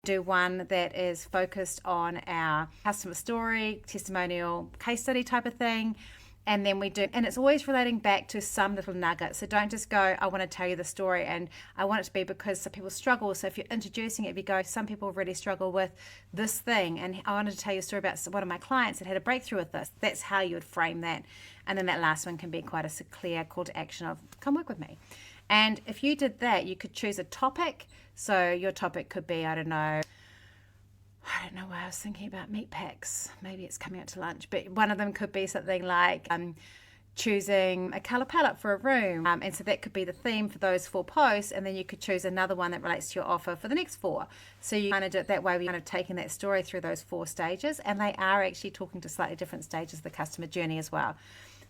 Do one that is focused on our customer story, testimonial, case study type of thing. And then we do, and it's always relating back to some little nugget. So don't just go, I want to tell you the story, and I want it to be because some people struggle. So if you're introducing it, if you go, some people really struggle with this thing, and I wanted to tell you a story about one of my clients that had a breakthrough with this. That's how you would frame that. And then that last one can be quite a clear call to action of, come work with me. And if you did that, you could choose a topic. So your topic could be, I don't know why I was thinking about meat packs. Maybe it's coming out to lunch, but one of them could be something like choosing a color palette for a room. And so that could be the theme for those 4 posts. And then you could choose another one that relates to your offer for the next 4. So you kind of do it that way. We're kind of taking that story through those 4 stages, and they are actually talking to slightly different stages of the customer journey as well.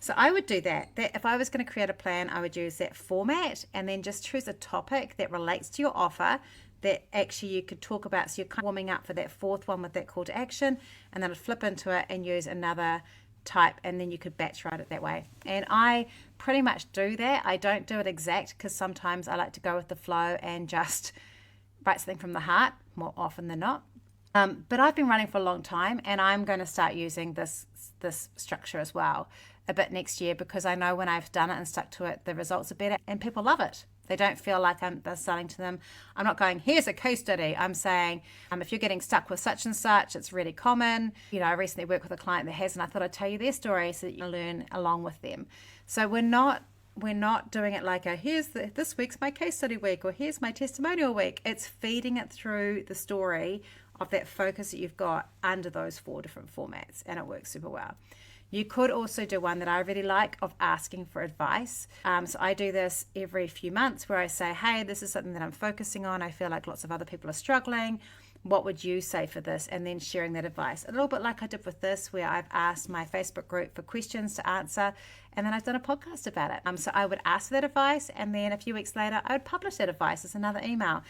So I would do that. If I was going to create a plan, I would use that format and then just choose a topic that relates to your offer that actually you could talk about. So you're kind of warming up for that 4th one with that call to action, and then I'd flip into it and use another type, and then you could batch write it that way. And I pretty much do that. I don't do it exact because sometimes I like to go with the flow and just write something from the heart more often than not. But I've been running for a long time, and I'm going to start using this structure as well a bit next year, because I know when I've done it and stuck to it, the results are better and people love it. They don't feel like they're selling to them. I'm not going, here's a case study. I'm saying, if you're getting stuck with such and such, it's really common. I recently worked with a client that has, and I thought I'd tell you their story so that you learn along with them. So we're not doing it like this week's my case study week, or here's my testimonial week. It's feeding it through the story of that focus that you've got under those 4 different formats, and it works super well. You could also do one that I really like of asking for advice. So I do this every few months where I say, hey, this is something that I'm focusing on. I feel like lots of other people are struggling. What would you say for this? And then sharing that advice. A little bit like I did with this, where I've asked my Facebook group for questions to answer, and then I've done a podcast about it. So I would ask for that advice, and then a few weeks later, I would publish that advice as another email.